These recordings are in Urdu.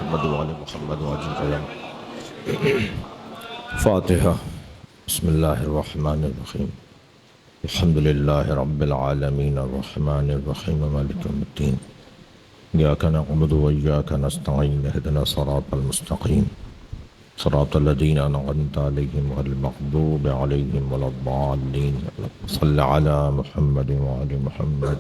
محمد وعلى محمد وعجل فاتحة. بسم الله الرحمن الرحيم. الحمد لله رب العالمين الرحمن الرحيم مالك يوم الدين. إياك نعبد وإياك نستعين اهدنا الصراط المستقيم صراط الذين أنعمت عليهم غير المغضوب عليهم ولا الضالين. صل على محمد وعلى محمد.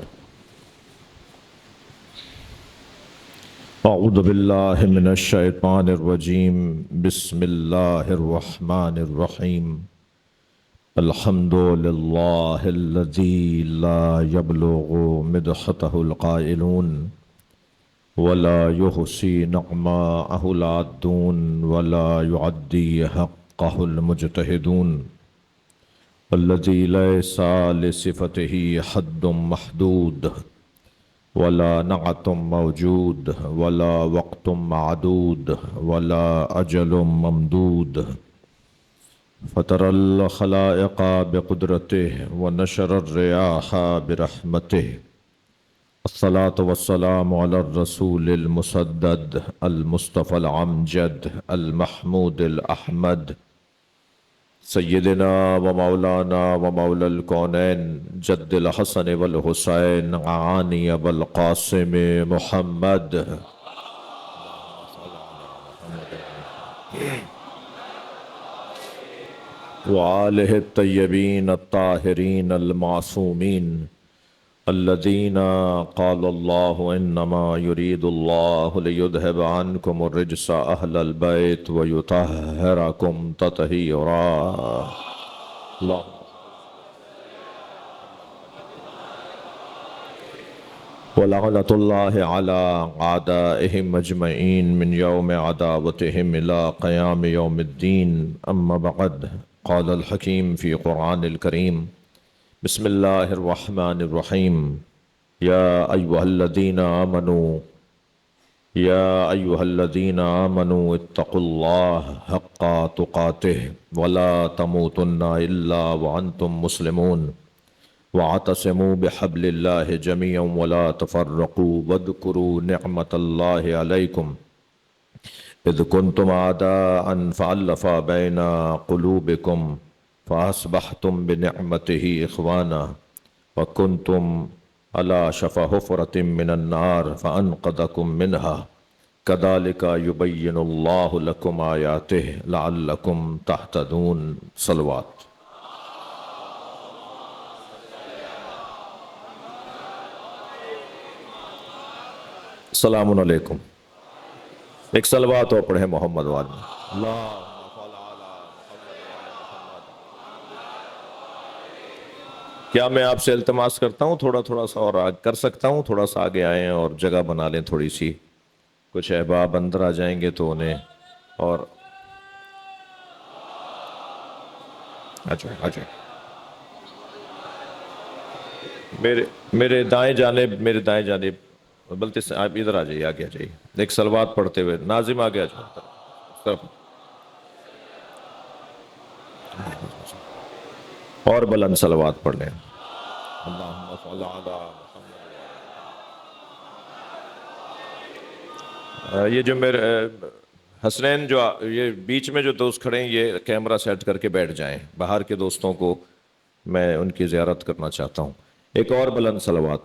أعوذ بالله من الشيطان الرجيم. بسم الله الرحمن الرحيم. الحمد لله الذي لا يبلغ مدحته القائلون ولا يحصي نعماءه العادون ولا يعدي حقه المجتهدون، الذي ليس لصفته حد محدود ولا نعت موجود ولا وقت معدود ولا أجل ممدود، فطر الخلائق بقدرته ونشر الرياح برحمته. الصلاة والسلام على الرسول المسدد المصطفى العمجد المحمود الأحمد سيدنا ومولانا ومولى الكونين جد الحسن والحسين عاني بالقاسم محمد وآله الطيبين الطاهرين المعصومين الذين قال الله إنما يريد الله ليذهب عنكم الرجس أهل البيت ويطهركم تطهيرا. ولعنة الله على أعدائهم أجمعين من يوم عداوتهم إلى قيام يوم الدين. أما بعد، قال الحكيم في قرآن الكريم: بسم الله الرحمن الرحيم. يا أيها الذين آمنوا اتقوا الله حق تقاته ولا تموتن إلا وأنتم مسلمون واعتصموا بحبل الله جميعا ولا تفرقوا واذكروا نعمة الله عليكم إذ كنتم أعداء فألف بين قلوبكم فأصبحتم بنعمته إخوانا وكنتم على شفا حفرة من النار فأنقذكم منها كذلك يبين الله لكم آياته لعلكم تهتدون. صلوات. السلام علیکم. ایک صلوات اور پڑھیں محمد والی. اللہ کیا میں آپ سے التماس کرتا ہوں تھوڑا سا اور کر سکتا ہوں، تھوڑا سا آگے آئیں اور جگہ بنا لیں تھوڑی سی. کچھ احباب اندر آ جائیں گے تو انہیں اور میرے دائیں جانب بلکہ آپ ادھر آ جائیے، آگے آ جائیے. ایک صلوات پڑھتے ہوئے ناظم آگے آ جاؤ اور بلند صلوات پڑھ لیں. اللہم صل علی محمد. یہ جو میرے حسنین جو یہ بیچ میں جو دوست کھڑے ہیں یہ کیمرہ سیٹ کر کے بیٹھ جائیں. باہر کے دوستوں کو میں ان کی زیارت کرنا چاہتا ہوں. ایک اور بلند صلوات.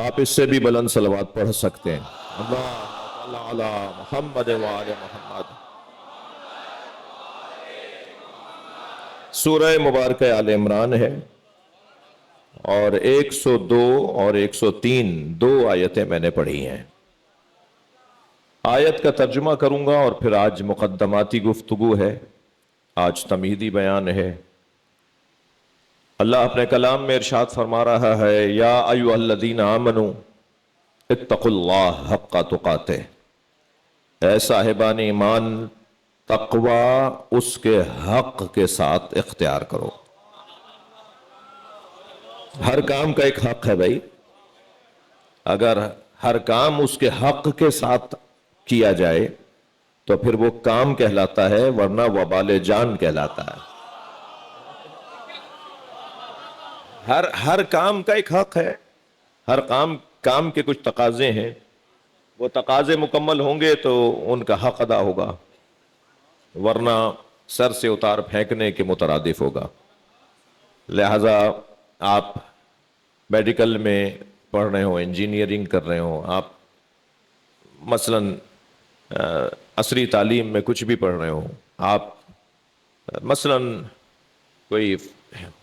آپ اس سے بھی بلند صلوات پڑھ سکتے ہیں. اللہم صل علی محمد وعلی محمد. سورہ مبارکہ آل عمران ہے اور 102 اور 103 دو آیتیں میں نے پڑھی ہیں. آیت کا ترجمہ کروں گا اور پھر آج مقدماتی گفتگو ہے، آج تمہیدی بیان ہے. اللہ اپنے کلام میں ارشاد فرما رہا ہے: یا ایھا الذین آمنوا اتقوا اللہ حق تقاتہ. اے صاحبان ایمان، تقوی اس کے حق کے ساتھ اختیار کرو. ہر کام کا ایک حق ہے بھائی. اگر ہر کام اس کے حق کے ساتھ کیا جائے تو پھر وہ کام کہلاتا ہے، ورنہ وبال جان کہلاتا ہے. ہر کام کا ایک حق ہے، ہر کام کے کچھ تقاضے ہیں، وہ تقاضے مکمل ہوں گے تو ان کا حق ادا ہوگا، ورنہ سر سے اتار پھینکنے کے مترادف ہوگا۔ لہذا آپ میڈیکل میں پڑھ رہے ہوں، انجینئرنگ کر رہے ہوں، آپ مثلاً عصری تعلیم میں کچھ بھی پڑھ رہے ہوں، آپ مثلاً کوئی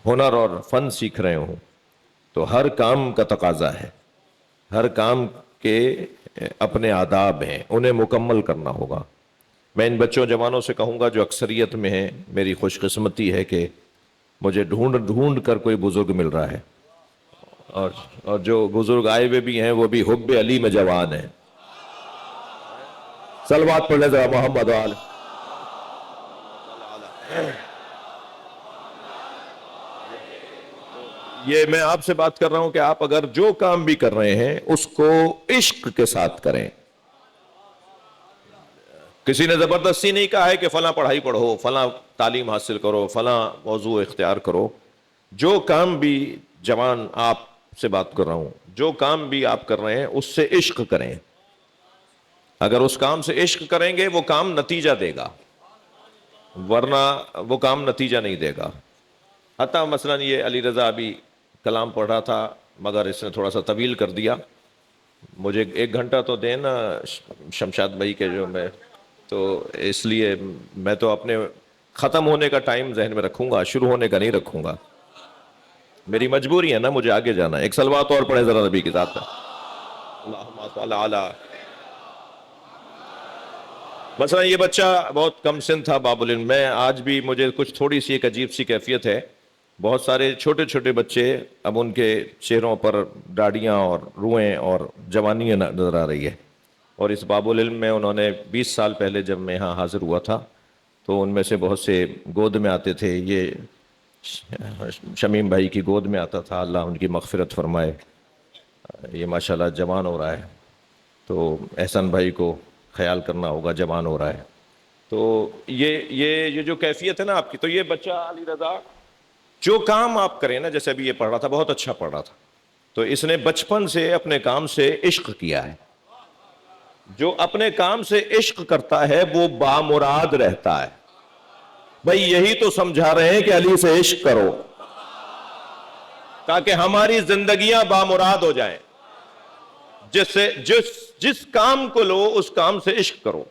ہنر اور فن سیکھ رہے ہوں، تو ہر کام کا تقاضا ہے، ہر کام کے اپنے آداب ہیں، انہیں مکمل کرنا ہوگا۔ میں ان بچوں جوانوں سے کہوں گا جو اکثریت میں ہیں، میری خوش قسمتی ہے کہ مجھے ڈھونڈ کر کوئی بزرگ مل رہا ہے، اور جو بزرگ آئے ہوئے بھی ہیں وہ بھی حب علی میں جوان ہیں۔ صلوات پڑھ لیں ذرا محمد وآل۔ یہ میں آپ سے بات کر رہا ہوں کہ آپ اگر جو کام بھی کر رہے ہیں اس کو عشق کے ساتھ کریں۔ کسی نے زبردستی نہیں کہا ہے کہ فلاں پڑھائی پڑھو، فلاں تعلیم حاصل کرو، فلاں موضوع اختیار کرو۔ جو کام بھی، جوان آپ سے بات کر رہا ہوں، جو کام بھی آپ کر رہے ہیں اس سے عشق کریں۔ اگر اس کام سے عشق کریں گے وہ کام نتیجہ دے گا، ورنہ وہ کام نتیجہ نہیں دے گا۔ حتیٰ مثلا یہ علی رضا ابھی کلام پڑھ رہا تھا مگر اس نے تھوڑا سا طویل کر دیا، مجھے 1 گھنٹہ تو دیں نا شمشاد بھائی کے، جو میں تو اس لیے میں تو اپنے ختم ہونے کا ٹائم ذہن میں رکھوں گا، شروع ہونے کا نہیں رکھوں گا، میری مجبوری ہے نا، مجھے آگے جانا ہے۔ ایک صلوات اور پڑھیں ذرا نبی کی ذات پر، اللہم صل علی۔ مثلا یہ بچہ بہت کم سن تھا باب العلم، میں آج بھی مجھے کچھ تھوڑی سی ایک عجیب سی کیفیت ہے، بہت سارے چھوٹے چھوٹے بچے اب ان کے چہروں پر داڑھیاں اور روئیں اور جوانیاں نظر آ رہی ہے، اور اس باب العلم میں انہوں نے 20 سال پہلے جب میں یہاں حاضر ہوا تھا تو ان میں سے بہت سے گود میں آتے تھے، یہ شمیم بھائی کی گود میں آتا تھا، اللہ ان کی مغفرت فرمائے، یہ ماشاءاللہ جوان ہو رہا ہے، تو احسن بھائی کو خیال کرنا ہوگا، جوان ہو رہا ہے۔ تو یہ جو کیفیت ہے نا آپ کی، تو یہ بچہ علی رضا جو کام آپ کریں نا، جیسے ابھی یہ پڑھ رہا تھا، بہت اچھا پڑھ رہا تھا، تو اس نے بچپن سے اپنے کام سے عشق کیا ہے۔ جو اپنے کام سے عشق کرتا ہے وہ بامراد رہتا ہے۔ بھئی یہی تو سمجھا رہے ہیں کہ علی سے عشق کرو تاکہ ہماری زندگیاں بامراد ہو جائیں۔ جس کام کو لو اس کام سے عشق کرو۔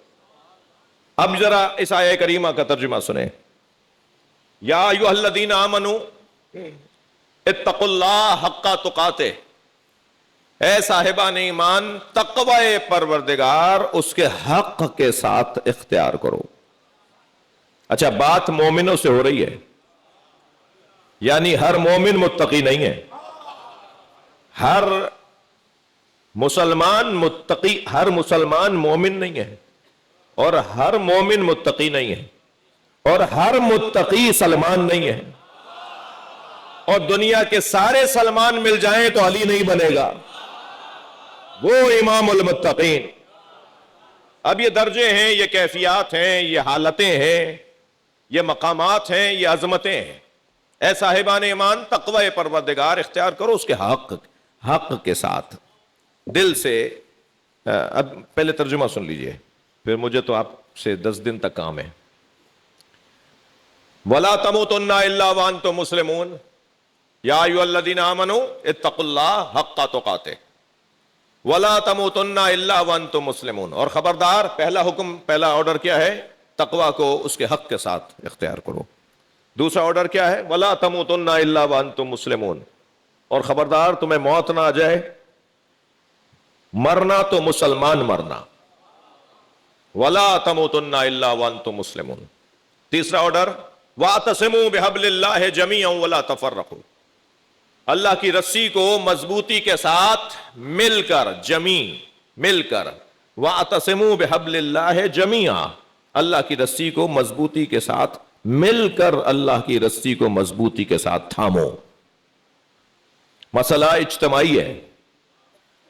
اب ذرا اس آیہ کریمہ کا ترجمہ سنیں۔ یا ایھا الذین آمنوا اتقوا اللہ حق تقاتہ، اے صاحبان ایمان تقوی پروردگار اس کے حق کے ساتھ اختیار کرو۔ اچھا، بات مومنوں سے ہو رہی ہے، یعنی ہر مومن متقی نہیں ہے، ہر مسلمان متقی، ہر مسلمان مومن نہیں ہے، اور ہر مومن متقی نہیں ہے، اور ہر متقی سلمان نہیں ہے، اور دنیا کے سارے سلمان مل جائیں تو علی نہیں بنے گا، وہ امام المتقین۔ اب یہ درجے ہیں، یہ کیفیات ہیں، یہ حالتیں ہیں، یہ مقامات ہیں، یہ عظمتیں ہیں۔ اے صاحبان ایمان تقوی پروردگار اختیار کرو اس کے حق کے ساتھ، دل سے۔ اب پہلے ترجمہ سن لیجئے، پھر مجھے تو آپ سے 10 دن تک کام ہے۔ وَلَا تَمُوتُنَّ إِلَّا وَأَنْتُمْ مُسْلِمُونَ یا ایھا الذین آمنوا اتقوا اللہ حق تقاتہ وَلَا تَمُوتُنَّ إِلَّا وَأَنْتُمْ مُسْلِمُونَ۔ اور خبردار، پہلا حکم، پہلا آرڈر کیا ہے؟ تقوی کو اس کے حق کے ساتھ اختیار کرو۔ دوسرا آرڈر کیا ہے؟ وَلَا تَمُوتُنَّ إِلَّا وَأَنْتُمْ مُسْلِمُونَ۔ اور خبردار تمہیں موت نہ آ جائے، مرنا تو مسلمان مرنا۔ وَلَا تَمُوتُنَّ إِلَّا وَأَنْتُمْ مُسْلِمُونَ۔ تیسرا آرڈر وَاعْتَصِمُوا بِحَبْلِ اللَّهِ جَمِيعًا وَلَا تَفَرَّقُوا۔ اللہ کی رسی کو مضبوطی کے ساتھ مل کر، مل کر، وَاعْتَصِمُوا بِحَبْلِ اللَّهِ جَمِيعًا، اللہ کی رسی کو مضبوطی کے ساتھ مل کر، اللہ کی رسی کو مضبوطی کے ساتھ تھامو۔ مسئلہ اجتماعی ہے،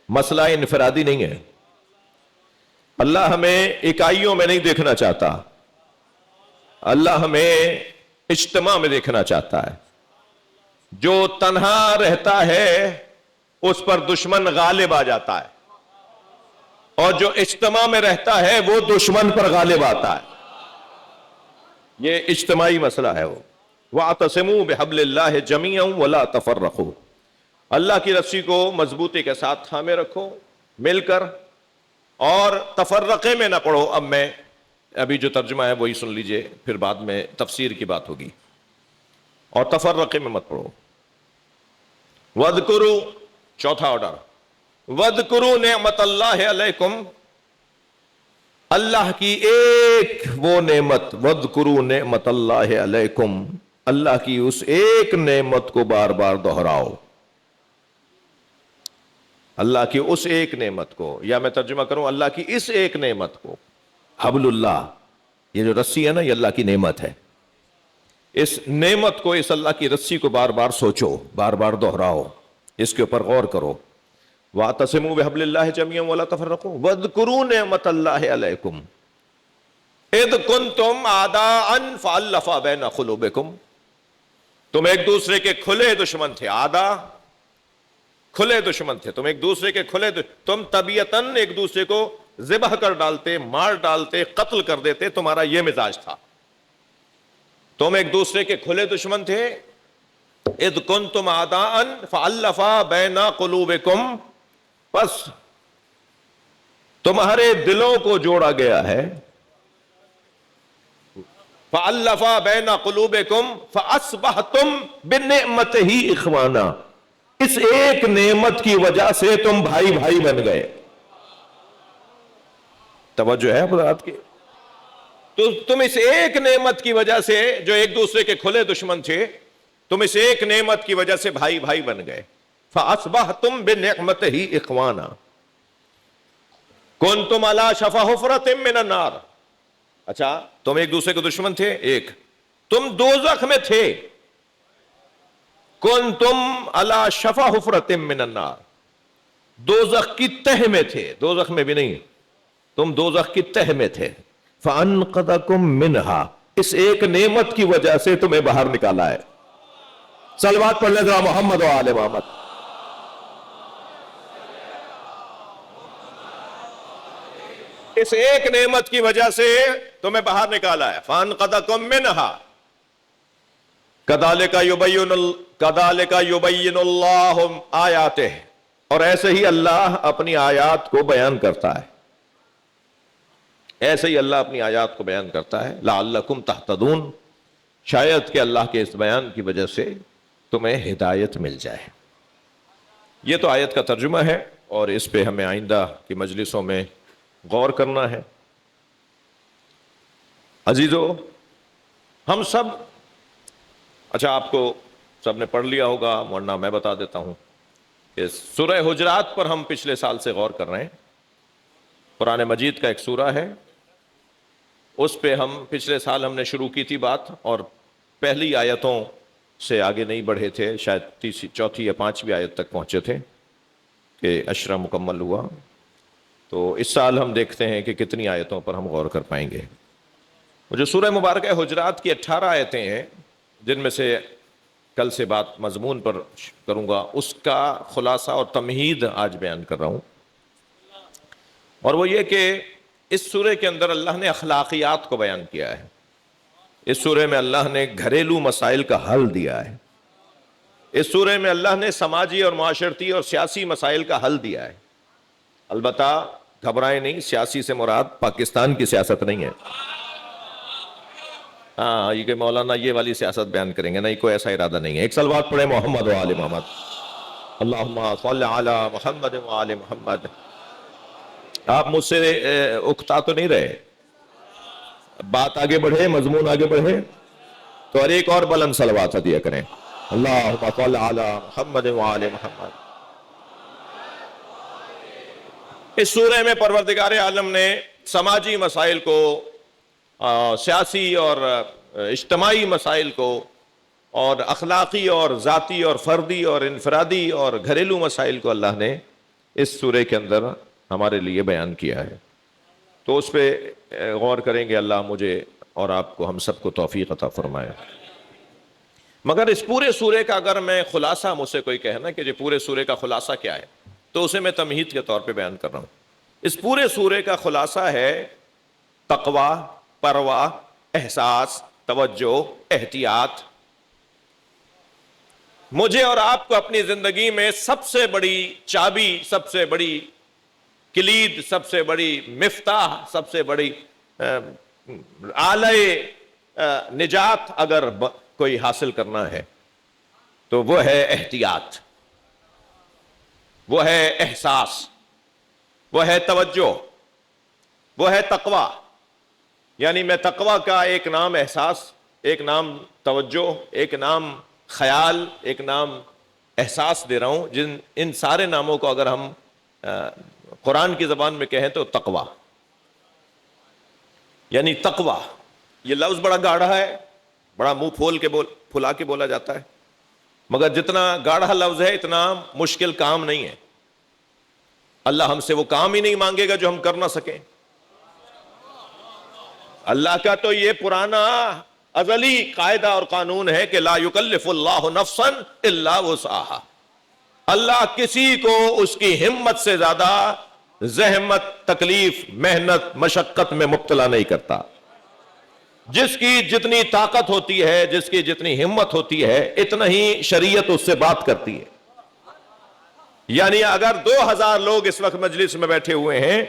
مسئلہ انفرادی نہیں ہے۔ اللہ ہمیں اکائیوں میں نہیں دیکھنا چاہتا، اللہ ہمیں اجتماع میں دیکھنا چاہتا ہے۔ جو تنہا رہتا ہے اس پر دشمن غالب آ جاتا ہے، اور جو اجتماع میں رہتا ہے وہ دشمن پر غالب آتا ہے. یہ اجتماعی مسئلہ ہے. وہ وَاعْتَصِمُوا بِحَبْلِ اللَّهِ جَمِيعًا وَلَا تَفَرَّقُوا، اللہ کی رسی کو مضبوطی کے ساتھ تھامے رکھو مل کر، اور تفرقے میں نہ پڑھو. اب میں ابھی جو ترجمہ ہے وہی سن لیجئے، پھر بعد میں تفسیر کی بات ہوگی. اور تفرقے میں مت پڑھو. وَاذْكُرُوا، چوتھا آرڈر، وَاذْكُرُوا نِعْمَتَ اللَّهِ عَلَيْكُمْ، اللہ کی ایک وہ نعمت، وَاذْكُرُوا نِعْمَتَ اللَّهِ عَلَيْكُمْ، اللہ کی اس ایک نعمت کو بار بار دہراؤ. اللہ کی اس ایک نعمت کو، یا میں ترجمہ کروں اللہ کی اس ایک نعمت کو. حبل اللہ، یہ جو رسی ہے نا، یہ اللہ کی نعمت ہے. اس نعمت کو، اس اللہ کی رسی کو بار بار سوچو، بار بار دہراؤ، اس کے اوپر غور کرو. وَاعْتَصِمُوا بِحَبْلِ اللَّهِ جَمِيعًا وَلَا تَفَرَّقُوا وَاذْكُرُوا نِعْمَتَ اللَّهِ عَلَيْكُمْ اِذْ كُنْتُمْ أَعْدَاءً فَأَلَّفَ بَيْنَ قُلُوبِكُمْ، تم ایک دوسرے کے کھلے دشمن تھے. آدھا، کھلے دشمن تھے، تم ایک دوسرے کے تم طبیعتاً ایک دوسرے کو ذبح کر ڈالتے، مار ڈالتے، قتل کر دیتے. تمہارا یہ مزاج تھا. تم ایک دوسرے کے کھلے دشمن تھے. اذ کنتم اعداء فالف بین قلوبکم، پس تمہارے دلوں کو جوڑا گیا ہے. فالف بین قلوبکم فاصبحتم بنعمتہ اخوانا، اس ایک نعمت کی وجہ سے تم بھائی بھائی بن گئے. توجہ ہے حضرات کی؟ تو تم اس ایک نعمت کی وجہ سے، جو ایک دوسرے کے کھلے دشمن تھے، تم اس ایک نعمت کی وجہ سے بھائی بھائی بن گئے. فَأَصْبَحْتُمْ بِنِعْمَتِهِ إِخْوَانًا كُنْتُمْ عَلَى شَفَا حُفْرَةٍ مِّنَ النَّارِ. اچھا، تم ایک دوسرے کے دشمن تھے، ایک تم دوزخ میں تھے. كُنْتُمْ عَلَى شَفَا حُفْرَةٍ مِّنَ النَّارِ، دوزخ کی تہ میں تھے. دوزخ میں بھی نہیں، تم دوزخ کی تہ میں تھے. فَأَنْقَذَكُمْ مِنْهَا، اس ایک نعمت کی وجہ سے تمہیں باہر نکالا ہے. صلوات پڑھ لیں ذرا محمد و آل محمد. اس ایک نعمت کی وجہ سے تمہیں باہر نکالا ہے. فَأَنْقَذَكُمْ مِنْهَا كَذَلِكَ يُبَيِّنُ اللَّهُ آيَاتِهِ، اور ایسے ہی اللہ اپنی آیات کو بیان کرتا ہے. ایسے ہی اللہ اپنی آیات کو بیان کرتا ہے. لَعَلَّكُمْ تَهْتَدُونَ، شاید کہ اللہ کے اس بیان کی وجہ سے تمہیں ہدایت مل جائے. یہ تو آیت کا ترجمہ ہے، اور اس پہ ہمیں آئندہ کی مجلسوں میں غور کرنا ہے. عزیزو، ہم سب، اچھا آپ کو سب نے پڑھ لیا ہوگا، ورنہ میں بتا دیتا ہوں کہ سورہ حجرات پر ہم پچھلے سال سے غور کر رہے ہیں. قرآن مجید کا ایک سورہ ہے، اس پہ ہم پچھلے سال ہم نے شروع کی تھی بات، اور پہلی آیتوں سے آگے نہیں بڑھے تھے، شاید چوتھی یا پانچویں آیت تک پہنچے تھے کہ عشرہ مکمل ہوا. تو اس سال ہم دیکھتے ہیں کہ کتنی آیتوں پر ہم غور کر پائیں گے. جو سورہ مبارکہ حجرات کی 18 آیتیں ہیں، جن میں سے کل سے بات مضمون پر کروں گا، اس کا خلاصہ اور تمہید آج بیان کر رہا ہوں. اور وہ یہ کہ اس سورہ کے اندر اللہ نے اخلاقیات کو بیان کیا ہے. اس سورہ میں اللہ نے گھریلو مسائل کا حل دیا ہے. اس سورہ میں اللہ نے سماجی اور معاشرتی اور سیاسی مسائل کا حل دیا ہے. البتہ گھبرائیں نہیں، سیاسی سے مراد پاکستان کی سیاست نہیں ہے. ہاں، یہ کہ مولانا یہ والی سیاست بیان کریں گے، نہیں، کوئی ایسا ارادہ نہیں ہے. ایک صلوات پڑھیں محمد و آل محمد. اللہم صلی علی محمد و آل محمد. آپ مجھ سے اکتا تو نہیں رہے؟ بات آگے بڑھے، مضمون آگے بڑھے تو اور ایک اور بلند صلوات دیا کریں. اللہم صلی علی محمد و آل محمد. اس سورہ میں پروردگار عالم نے سماجی مسائل کو، سیاسی اور اجتماعی مسائل کو، اور اخلاقی اور ذاتی اور فردی اور انفرادی اور گھریلو مسائل کو اللہ نے اس سورہ کے اندر ہمارے لیے بیان کیا ہے. تو اس پہ غور کریں گے. اللہ مجھے اور آپ کو، ہم سب کو توفیق عطا فرمائے. مگر اس پورے سورے کا اگر میں خلاصہ مجھ سے کوئی کہنا کہ یہ پورے سورے کا خلاصہ کیا ہے، تو اسے میں تمہید کے طور پہ بیان کر رہا ہوں۔ اس پورے سورے کا خلاصہ ہے تقویٰ، پرواہ، احساس، توجہ، احتیاط۔ مجھے اور آپ کو اپنی زندگی میں سب سے بڑی چابی، سب سے بڑی کلید، سب سے بڑی مفتاح، سب سے بڑی آلہ نجات اگر کوئی حاصل کرنا ہے تو وہ ہے احتیاط، وہ ہے احساس، وہ ہے توجہ، وہ ہے تقویٰ۔ یعنی میں تقویٰ کا ایک نام احساس، ایک نام توجہ، ایک نام خیال، ایک نام احساس دے رہا ہوں۔ ان سارے ناموں کو اگر ہم قرآن کی زبان میں کہیں تو تقویٰ، یعنی تقویٰ۔ یہ لفظ بڑا گاڑھا ہے، بڑا منہ پھلا کے بولا جاتا ہے، مگر جتنا گاڑھا لفظ ہے اتنا مشکل کام نہیں ہے۔ اللہ ہم سے وہ کام ہی نہیں مانگے گا جو ہم کر نہ سکیں۔ اللہ کا تو یہ پرانا ازلی قاعدہ اور قانون ہے کہ لا یکلف اللہ نفسا الا وسعها۔ اللہ کسی کو اس کی ہمت سے زیادہ زحمت، تکلیف، محنت، مشقت میں مبتلا نہیں کرتا۔ جس کی جتنی طاقت ہوتی ہے، جس کی جتنی ہمت ہوتی ہے، اتنا ہی شریعت اس سے بات کرتی ہے۔ یعنی اگر 2000 لوگ اس وقت مجلس میں بیٹھے ہوئے ہیں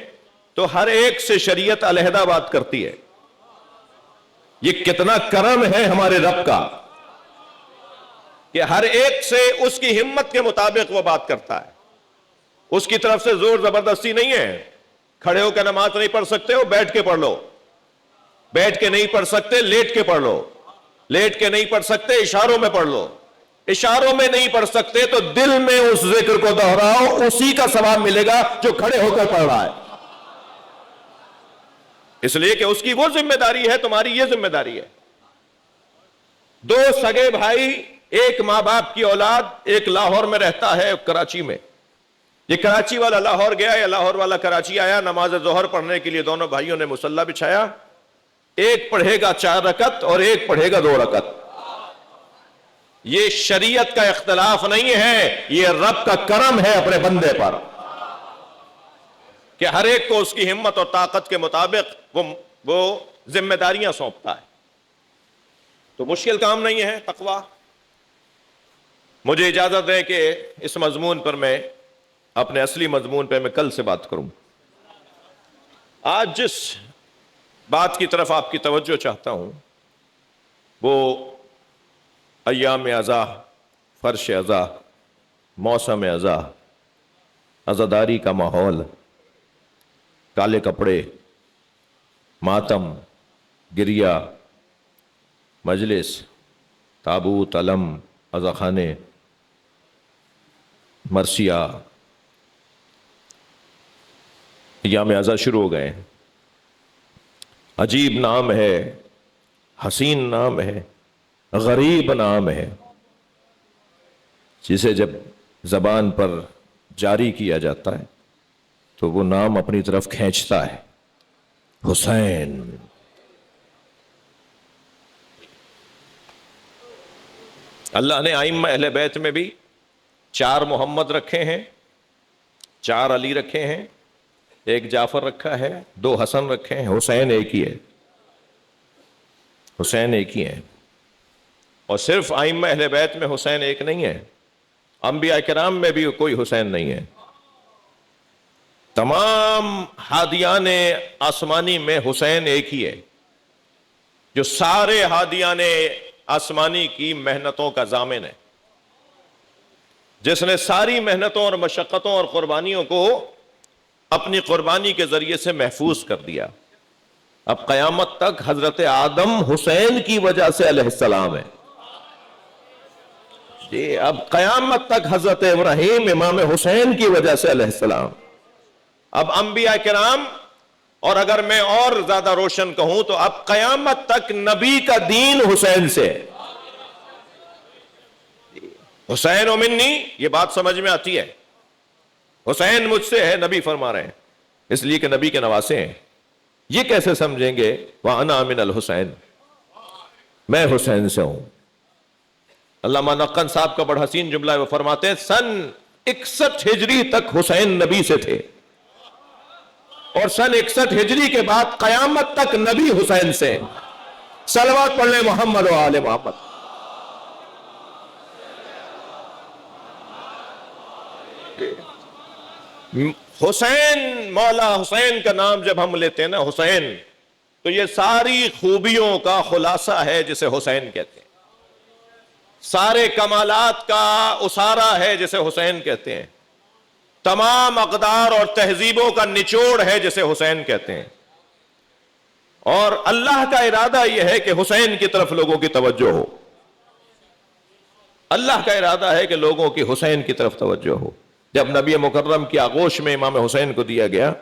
تو ہر ایک سے شریعت علیحدہ بات کرتی ہے۔ یہ کتنا کرم ہے ہمارے رب کا کہ ہر ایک سے اس کی ہمت کے مطابق وہ بات کرتا ہے۔ اس کی طرف سے زور زبردستی نہیں ہے، کھڑے ہو کے نماز نہیں پڑھ سکتے ہو بیٹھ کے پڑھ لو، بیٹھ کے نہیں پڑھ سکتے لیٹ کے پڑھ لو، لیٹ کے نہیں پڑھ سکتے اشاروں میں پڑھ لو، اشاروں میں نہیں پڑھ سکتے تو دل میں اس ذکر کو دہراؤ، اسی کا ثواب ملے گا جو کھڑے ہو کر پڑھ رہا ہے۔ اس لیے کہ اس کی وہ ذمہ داری ہے، تمہاری یہ ذمہ داری ہے۔ دو سگے بھائی، ایک ماں باپ کی اولاد، ایک لاہور میں رہتا ہے، کراچی میں۔ یہ کراچی والا لاہور گیا یا لاہور والا کراچی آیا، نماز ظہر پڑھنے کے لیے دونوں بھائیوں نے مصلی بچھایا۔ ایک پڑھے گا 4 رکعت اور ایک پڑھے گا 2 رکعت۔ یہ شریعت کا اختلاف نہیں ہے، یہ رب کا کرم ہے اپنے بندے پر کہ ہر ایک کو اس کی ہمت اور طاقت کے مطابق وہ ذمہ داریاں سونپتا ہے۔ تو مشکل کام نہیں ہے تقویٰ۔ مجھے اجازت دیں کہ اس مضمون پر میں اپنے اصلی مضمون پہ میں کل سے بات کروں۔ آج جس بات کی طرف آپ کی توجہ چاہتا ہوں وہ ایام عزا، فرش عزا، موسم عزا، عزاداری کا ماحول، کالے کپڑے، ماتم، گریہ، مجلس، تابوت، علم، عزاخانے، مرثیہ، ایام عزا شروع ہو گئے۔ عجیب نام ہے، حسین نام ہے، غریب نام ہے، جسے جب زبان پر جاری کیا جاتا ہے تو وہ نام اپنی طرف کھینچتا ہے۔ حسین۔ اللہ نے ائمہ اہل بیت میں بھی 4 محمد رکھے ہیں، 4 علی رکھے ہیں، 1 جعفر رکھا ہے، 2 حسن رکھے ہیں، حسین ایک ہی ہے، حسین ایک ہی ہے۔ اور صرف ائمہ اہل بیت میں حسین ایک نہیں ہے، انبیاء کرام میں بھی کوئی حسین نہیں ہے۔ تمام ہادیان آسمانی میں حسین ایک ہی ہے، جو سارے ہادیان آسمانی کی محنتوں کا ضامن ہے، جس نے ساری محنتوں اور مشقتوں اور قربانیوں کو اپنی قربانی کے ذریعے سے محفوظ کر دیا۔ اب قیامت تک حضرت آدم حسین کی وجہ سے علیہ السلام ہے جی، اب قیامت تک حضرت ابراہیم امام حسین کی وجہ سے علیہ السلام۔ اب انبیاء کرام، اور اگر میں اور زیادہ روشن کہوں تو اب قیامت تک نبی کا دین حسین سے۔ حسین و منی، یہ بات سمجھ میں آتی ہے، حسین مجھ سے ہے، نبی فرما رہے ہیں، اس لیے کہ نبی کے نواسے ہیں۔ یہ کیسے سمجھیں گے وَأَنَا مِنَ الْحُسَيْن، میں حسین سے ہوں۔ علامہ نقن صاحب کا بڑا حسین جملہ ہے، وہ فرماتے ہیں سن 61 ہجری تک حسین نبی سے تھے، اور سن 61 ہجری کے بعد قیامت تک نبی حسین سے۔ صلوات پڑھ لیں محمد و آل محمد۔ حسین، مولا حسین کا نام جب ہم لیتے ہیں نا حسین، تو یہ ساری خوبیوں کا خلاصہ ہے جسے حسین کہتے ہیں، سارے کمالات کا اسارہ ہے جسے حسین کہتے ہیں، تمام اقدار اور تہذیبوں کا نچوڑ ہے جسے حسین کہتے ہیں۔ اور اللہ کا ارادہ یہ ہے کہ حسین کی طرف لوگوں کی توجہ ہو، اللہ کا ارادہ ہے کہ لوگوں کی حسین کی طرف توجہ ہو۔ جب نبی مکرم کی آغوش میں امام حسین کو دیا گیا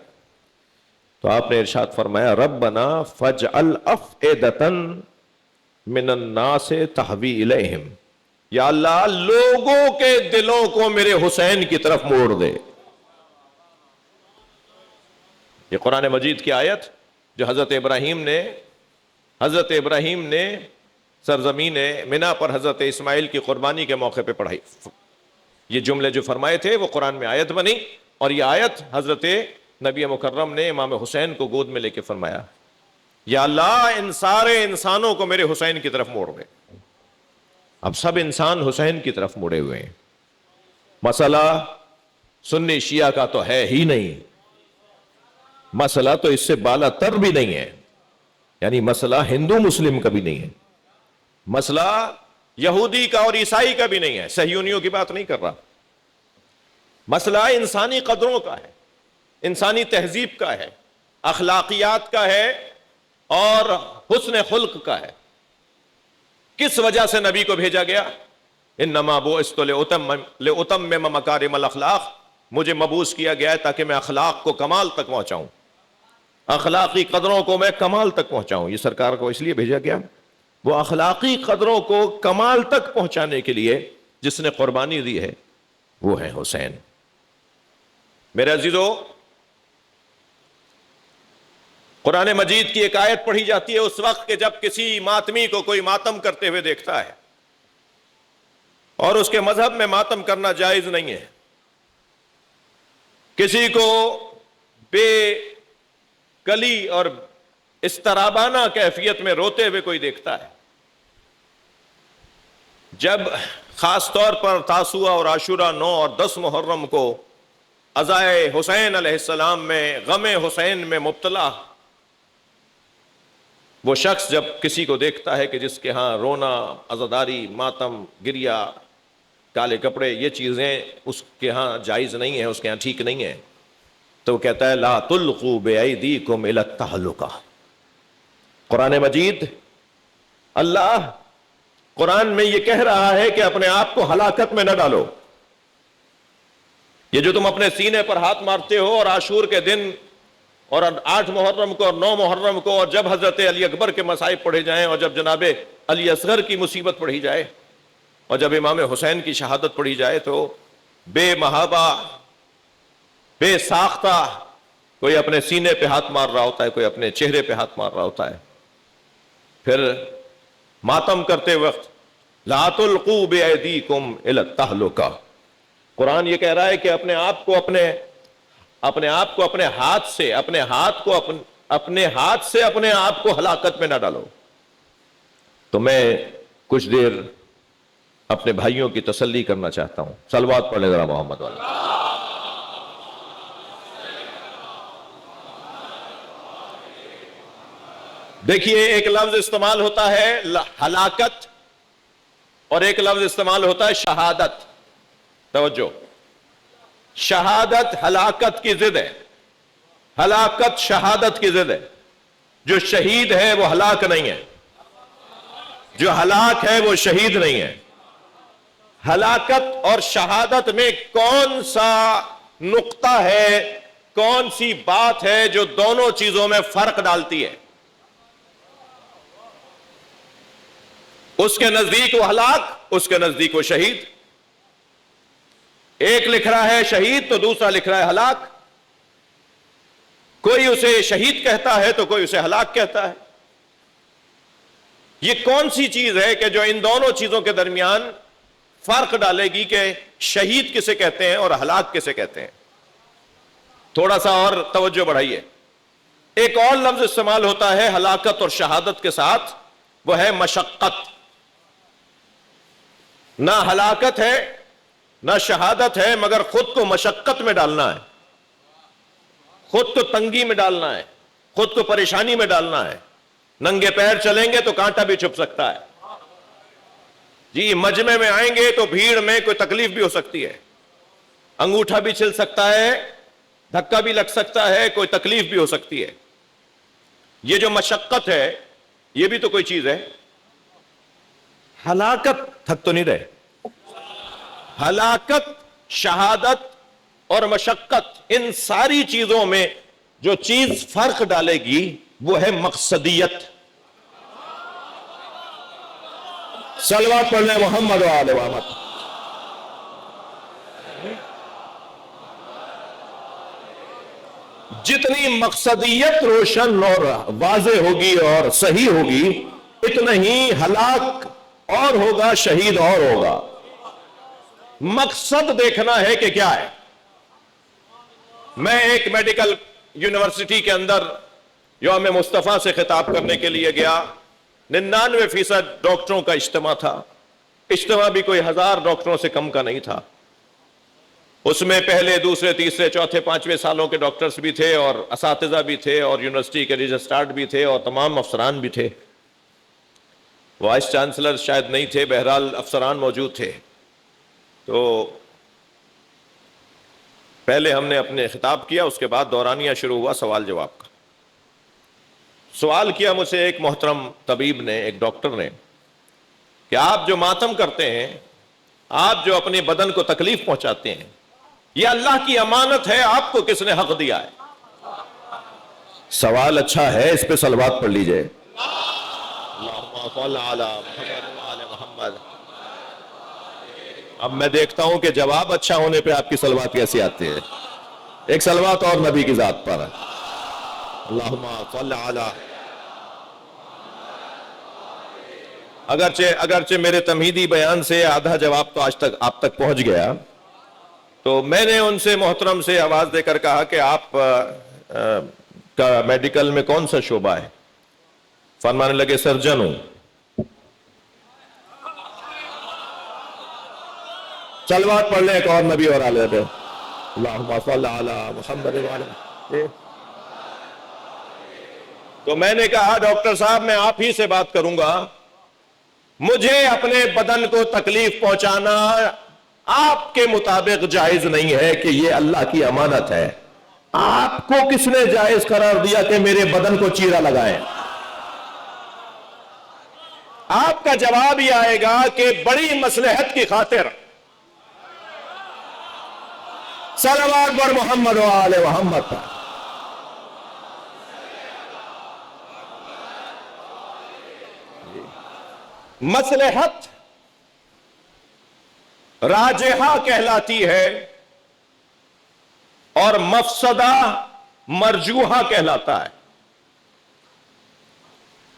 تو آپ نے ارشاد فرمایا ربنا فاجعل افئدۃ من الناس تہوی الیہم، یا اللہ لوگوں کے دلوں کو میرے حسین کی طرف موڑ دے۔ یہ قرآن مجید کی آیت جو حضرت ابراہیم نے سرزمین منا پر حضرت اسماعیل کی قربانی کے موقع پہ پڑھائی، یہ جملے جو فرمائے تھے وہ قرآن میں آیت بنی، اور یہ آیت حضرت نبی مکرم نے امام حسین کو گود میں لے کے فرمایا یا اللہ ان سارے انسانوں کو میرے حسین کی طرف موڑ دے۔ اب سب انسان حسین کی طرف مڑے ہوئے ہیں، مسئلہ سنی شیعہ کا تو ہے ہی نہیں، مسئلہ تو اس سے بالا تر بھی نہیں ہے، یعنی مسئلہ ہندو مسلم کا بھی نہیں ہے، مسئلہ یہودی کا اور عیسائی کا بھی نہیں ہے، صہیونیوں کی بات نہیں کر رہا، مسئلہ انسانی قدروں کا ہے، انسانی تہذیب کا ہے، اخلاقیات کا ہے اور حسن خلق کا ہے۔ کس وجہ سے نبی کو بھیجا گیا؟ انما بعثت لأتمم مکارم الاخلاق، مجھے مبعوث کیا گیا ہے تاکہ میں اخلاق کو کمال تک پہنچاؤں، اخلاقی قدروں کو میں کمال تک پہنچاؤں۔ یہ سرکار کو اس لیے بھیجا گیا، وہ اخلاقی قدروں کو کمال تک پہنچانے کے لیے جس نے قربانی دی ہے وہ ہے حسین۔ میرے عزیزو، قرآن مجید کی ایک آیت پڑھی جاتی ہے اس وقت کہ جب کسی ماتمی کو کوئی ماتم کرتے ہوئے دیکھتا ہے، اور اس کے مذہب میں ماتم کرنا جائز نہیں ہے۔ کسی کو بے کلی اور استرابانہ کیفیت میں روتے ہوئے کوئی دیکھتا ہے، جب خاص طور پر تاسوعہ اور عاشورہ 9 اور 10 محرم کو عزائے حسین علیہ السلام میں غم حسین میں مبتلا وہ شخص جب کسی کو دیکھتا ہے کہ جس کے ہاں رونا، عزاداری، ماتم، گریا، کالے کپڑے، یہ چیزیں اس کے ہاں جائز نہیں ہیں، اس کے ہاں ٹھیک نہیں ہیں، تو وہ کہتا ہے لا تلقوا بأیدیکم الی التہلکہ۔ قرآن مجید، اللہ قرآن میں یہ کہہ رہا ہے کہ اپنے آپ کو ہلاکت میں نہ ڈالو۔ یہ جو تم اپنے سینے پر ہاتھ مارتے ہو اور عاشور کے دن اور 8 محرم کو اور 9 محرم کو، اور جب حضرت علی اکبر کے مصائب پڑھے جائیں، اور جب جناب علی اصغر کی مصیبت پڑھی جائے، اور جب امام حسین کی شہادت پڑھی جائے، تو بے محابہ، بے ساختہ کوئی اپنے سینے پہ ہاتھ مار رہا ہوتا ہے، کوئی اپنے چہرے پہ ہاتھ مار رہا ہوتا ہے۔ پھر ماتم کرتے وقت لا تلقوا بأیدیکم الی التہلکہ، قرآن یہ کہہ رہا ہے کہ اپنے آپ کو اپنے ہاتھ سے اپنے آپ کو ہلاکت میں نہ ڈالو۔ تو میں کچھ دیر اپنے بھائیوں کی تسلی کرنا چاہتا ہوں، صلوات پڑھ لیں ذرا محمد والا۔ دیکھیے، ایک لفظ استعمال ہوتا ہے ہلاکت، اور ایک لفظ استعمال ہوتا ہے شہادت۔ توجہ، شہادت ہلاکت کی ضد ہے، ہلاکت شہادت کی ضد ہے۔ جو شہید ہے وہ ہلاک نہیں ہے، جو ہلاک ہے وہ شہید نہیں ہے۔ ہلاکت اور شہادت میں کون سا نقطہ ہے، کون سی بات ہے جو دونوں چیزوں میں فرق ڈالتی ہے؟ اس کے نزدیک وہ ہلاک، اس کے نزدیک وہ شہید۔ ایک لکھ رہا ہے شہید تو دوسرا لکھ رہا ہے ہلاک، کوئی اسے شہید کہتا ہے تو کوئی اسے ہلاک کہتا ہے۔ یہ کون سی چیز ہے کہ جو ان دونوں چیزوں کے درمیان فرق ڈالے گی کہ شہید کسے کہتے ہیں اور ہلاک کسے کہتے ہیں. تھوڑا سا اور توجہ بڑھائیے. ایک اور لفظ استعمال ہوتا ہے ہلاکت اور شہادت کے ساتھ، وہ ہے مشقت. نہ ہلاکت ہے نہ شہادت ہے، مگر خود کو مشقت میں ڈالنا ہے، خود کو تنگی میں ڈالنا ہے، خود کو پریشانی میں ڈالنا ہے. ننگے پیر چلیں گے تو کانٹا بھی چھپ سکتا ہے. جی مجمع میں آئیں گے تو بھیڑ میں کوئی تکلیف بھی ہو سکتی ہے، انگوٹھا بھی چھل سکتا ہے، دھکا بھی لگ سکتا ہے، کوئی تکلیف بھی ہو سکتی ہے. یہ جو مشقت ہے یہ بھی تو کوئی چیز ہے. ہلاکت تھک تو نہیں رہے. ہلاکت، شہادت اور مشقت، ان ساری چیزوں میں جو چیز فرق ڈالے گی وہ ہے مقصدیت. صلوات پڑھ لیں محمد و آل محمد. جتنی مقصدیت روشن اور واضح ہوگی اور صحیح ہوگی، اتنا ہی ہلاک اور ہوگا، شہید اور ہوگا. مقصد دیکھنا ہے کہ کیا ہے. میں ایک میڈیکل یونیورسٹی کے اندر یوم مصطفیٰ سے خطاب کرنے کے لیے گیا. 99% ڈاکٹروں کا اجتماع تھا. اجتماع بھی کوئی 1000 ڈاکٹروں سے کم کا نہیں تھا. اس میں پہلے، دوسرے، تیسرے، چوتھے، 5ویں سالوں کے ڈاکٹرز بھی تھے اور اساتذہ بھی تھے اور یونیورسٹی کے رجسٹرارڈ بھی تھے اور تمام افسران بھی تھے. وائس چانسلر شاید نہیں تھے، بہرحال افسران موجود تھے. تو پہلے ہم نے اپنے خطاب کیا، اس کے بعد دورانیہ شروع ہوا سوال جواب کا. سوال کیا مجھ سے ایک محترم طبیب نے، ایک ڈاکٹر نے، کہ آپ جو ماتم کرتے ہیں، آپ جو اپنے بدن کو تکلیف پہنچاتے ہیں، یہ اللہ کی امانت ہے، آپ کو کس نے حق دیا ہے؟ سوال اچھا ہے، اس پہ صلوات پڑھ لیجئے. اللہم صل علی محمد و آل محمد. اب میں دیکھتا ہوں کہ جواب اچھا ہونے پہ آپ کی صلوات کیسی آتی ہے. ایک صلوات اور نبی کی ذات پر. اللہم صل علی. اگرچہ میرے تمہیدی بیان سے آدھا جواب تو آج تک آپ تک پہنچ گیا، تو میں نے ان سے محترم سے آواز دے کر کہا کہ آپ کا میڈیکل میں کون سا شعبہ ہے؟ فرمانے لگے سرجن ہوں. صلوات پڑھ لیں ایک اور نبی اور آلہ پہ. اللہم صل علی محمد و آلہ. تو میں نے کہا ڈاکٹر صاحب میں آپ ہی سے بات کروں گا. مجھے اپنے بدن کو تکلیف پہنچانا آپ کے مطابق جائز نہیں ہے کہ یہ اللہ کی امانت ہے. آپ کو کس نے جائز قرار دیا کہ میرے بدن کو چیرا لگائیں؟ آپ کا جواب یہ آئے گا کہ بڑی مصلحت کی خاطر. صلوات پر محمد و آل محمد. مصلحت راجحہ کہلاتی ہے اور مفسدہ مرجوحہ کہلاتا ہے.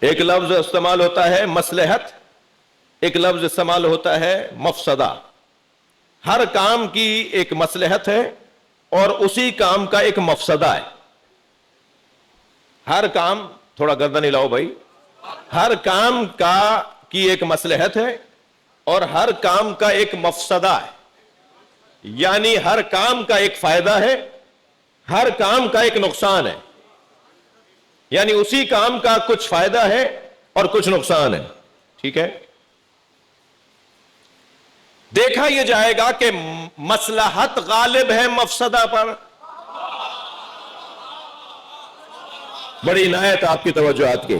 ایک لفظ استعمال ہوتا ہے مصلحت، ایک لفظ استعمال ہوتا ہے مفسدہ. ہر کام کی ایک مصلحت ہے اور اسی کام کا ایک مفسدہ ہے. ہر کام، تھوڑا گردن ہلاؤ بھائی، ہر کام کی ایک مصلحت ہے اور ہر کام کا ایک مفسدہ ہے. یعنی ہر کام کا ایک فائدہ ہے، ہر کام کا ایک نقصان ہے. یعنی اسی کام کا کچھ فائدہ ہے اور کچھ نقصان ہے. ٹھیک ہے؟ دیکھا یہ جائے گا کہ مصلحت غالب ہے مفسدہ پر. بڑی عنایت آپ کی توجہات کی.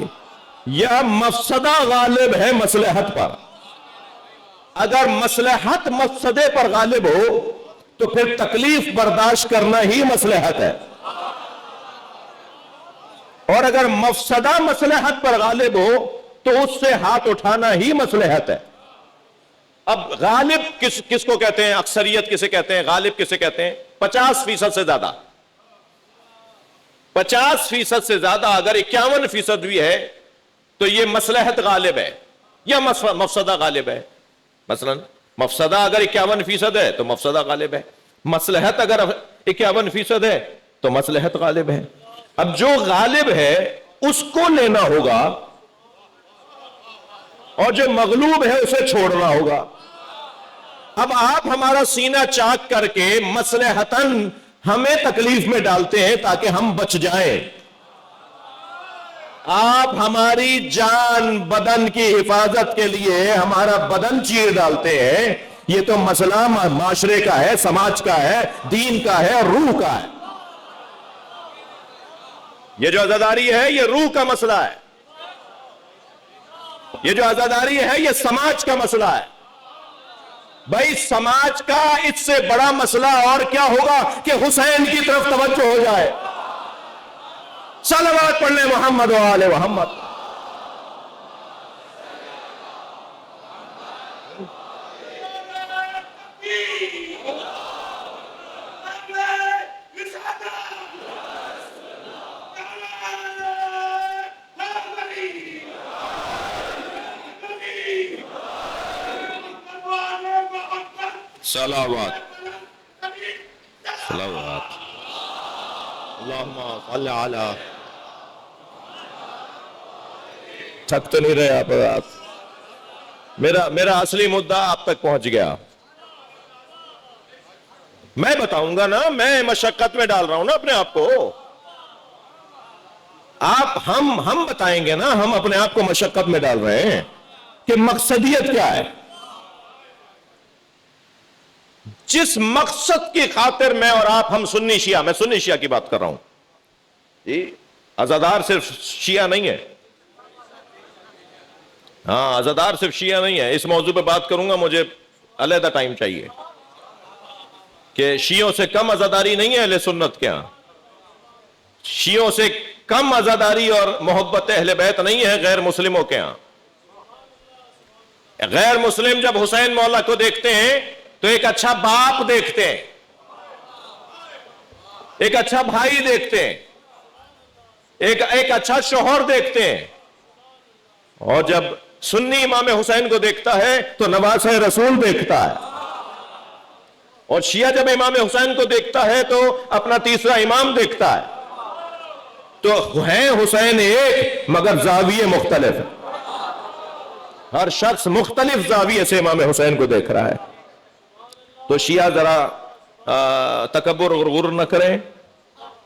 یا مفسدہ غالب ہے مصلحت پر. اگر مصلحت مفسدے پر غالب ہو تو پھر تکلیف برداشت کرنا ہی مصلحت ہے، اور اگر مفسدہ مصلحت پر غالب ہو تو اس سے ہاتھ اٹھانا ہی مصلحت ہے. اب غالب کس کو کہتے ہیں؟ اکثریت کسے کہتے ہیں؟ غالب کسے کہتے ہیں؟ 50% سے زیادہ. 50% سے زیادہ اگر 51% بھی ہے تو یہ مصلحت غالب ہے یا مفسدہ غالب ہے. مثلا مفسدہ اگر 51% ہے تو مفسدہ غالب ہے، مصلحت اگر 51% ہے تو مصلحت غالب ہے۔ اب جو غالب ہے اس کو لینا ہوگا اور جو مغلوب ہے اسے چھوڑنا ہوگا۔ اب آپ ہمارا سینہ چاک کر کے مصلحتاً ہمیں تکلیف میں ڈالتے ہیں تاکہ ہم بچ جائیں، آپ ہماری جان بدن کی حفاظت کے لیے ہمارا بدن چیر ڈالتے ہیں، یہ تو مسئلہ معاشرے کا ہے، سماج کا ہے، دین کا ہے اور روح کا ہے۔ یہ جو عزاداری ہے یہ روح کا مسئلہ ہے، یہ جو عزاداری ہے یہ سماج کا مسئلہ ہے۔ بھائی سماج کا اس سے بڑا مسئلہ اور کیا ہوگا کہ حسین کی طرف توجہ ہو جائے۔ صلوات پڑھ لیں محمد و آل محمد۔ صلوات صلوات اللہم صلی علی۔ تھک تو نہیں رہے آپ؟ میرا اصلی مدعا آپ تک پہنچ گیا؟ میں بتاؤں گا نا، میں مشقت میں ڈال رہا ہوں نا اپنے آپ کو، ہم بتائیں گے نا، ہم اپنے آپ کو مشقت میں ڈال رہے ہیں کہ مقصدیت کیا ہے۔ جس مقصد کی خاطر میں اور آپ، ہم سنی شیعہ، میں سنی شیعہ کی بات کر رہا ہوں جی، عزادار صرف شیعہ نہیں ہے، ہاں عزادار صرف شیعہ نہیں ہے۔ اس موضوع پہ بات کروں گا، مجھے علیحدہ ٹائم چاہیے، کہ شیعوں سے کم عزاداری نہیں ہے اہل سنت کے ہاں، شیعوں سے کم عزاداری اور محبت اہل بیت نہیں ہے غیر مسلموں کے ہاں۔ غیر مسلم جب حسین مولا کو دیکھتے ہیں تو ایک اچھا باپ دیکھتے ہیں، ایک اچھا بھائی دیکھتے ہیں، ایک اچھا شوہر دیکھتے ہیں، اور جب سنی امام حسین کو دیکھتا ہے تو نواسہ رسول دیکھتا ہے، اور شیعہ جب امام حسین کو دیکھتا ہے تو اپنا تیسرا امام دیکھتا ہے۔ تو ہے حسین ایک مگر زاویے مختلف ہیں، ہر شخص مختلف زاویے سے امام حسین کو دیکھ رہا ہے۔ تو شیعہ ذرا تکبر اور غرور نہ کریں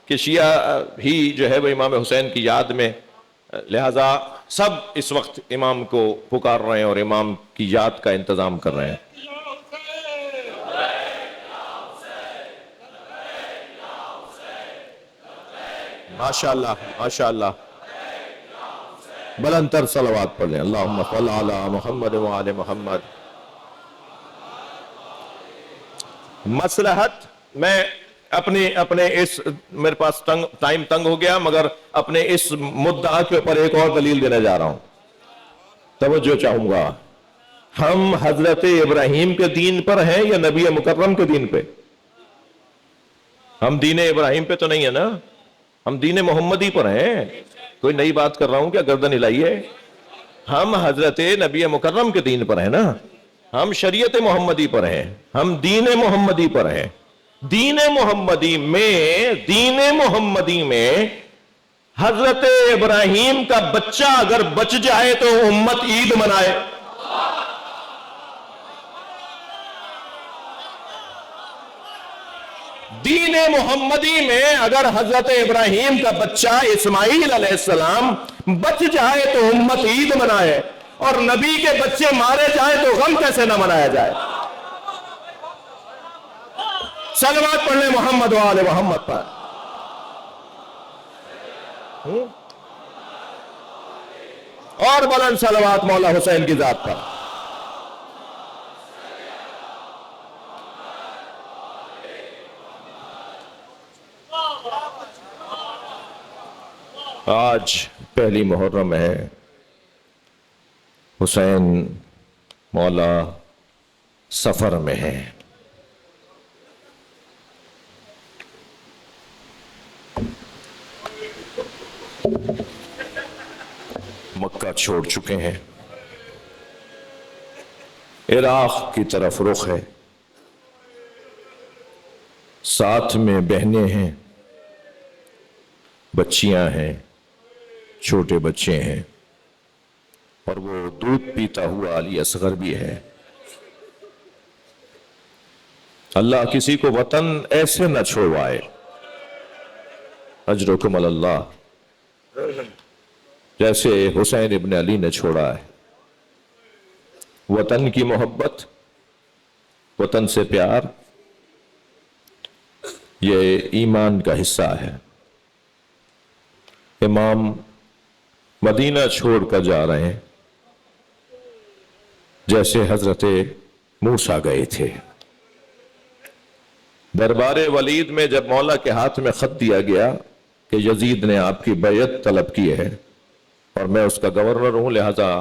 کہ شیعہ بھی جو ہے وہ امام حسین کی یاد میں، لہذا سب اس وقت امام کو پکار رہے ہیں اور امام کی یاد کا انتظام کر رہے ہیں۔ ماشاءاللہ ماشاءاللہ، بلند تر صلوات پڑھ لیں، اللہم صل علی محمد و آل محمد۔ مصلحت، میں اپنے اس، میرے پاس ٹائم تنگ ہو گیا، مگر اپنے اس مدعا کے اوپر ایک اور دلیل دینے جا رہا ہوں، توجہ چاہوں گا۔ ہم حضرت ابراہیم کے دین پر ہیں یا نبی مکرم کے دین پہ؟ ہم دین ابراہیم پہ تو نہیں ہے نا، ہم دین محمدی پر ہیں۔ کوئی نئی بات کر رہا ہوں کیا؟ گردن ہلائیے۔ ہم حضرت نبی مکرم کے دین پر ہیں نا، ہم شریعت محمدی پر ہیں، ہم دین محمدی پر ہیں۔ دین محمدی میں حضرت ابراہیم کا بچہ اگر بچ جائے تو امت عید منائے۔ دین محمدی میں اگر حضرت ابراہیم کا بچہ اسماعیل علیہ السلام بچ جائے تو امت عید منائے، اور نبی کے بچے مارے جائیں تو غم کیسے نہ منایا جائے؟ صلوات پڑھ لیں محمد و آل محمد پر۔ اور بلند صلوات مولا حسین کی ذات پر۔ آج پہلی محرم ہے، حسین مولا سفر میں ہے۔ مکہ چھوڑ چکے ہیں، عراق کی طرف رخ ہے، ساتھ میں بہنیں ہیں، بچیاں ہیں، چھوٹے بچے ہیں، اور وہ دودھ پیتا ہوا علی اصغر بھی ہے۔ اللہ کسی کو وطن ایسے نہ چھوڑوائے، اجرکم اللہ، جیسے حسین ابن علی نے چھوڑا ہے۔ وطن کی محبت، وطن سے پیار، یہ ایمان کا حصہ ہے۔ امام مدینہ چھوڑ کر جا رہے ہیں جیسے حضرت موسیٰ گئے تھے۔ دربار ولید میں جب مولا کے ہاتھ میں خط دیا گیا کہ یزید نے آپ کی بیعت طلب کی ہے اور میں اس کا گورنر ہوں، لہذا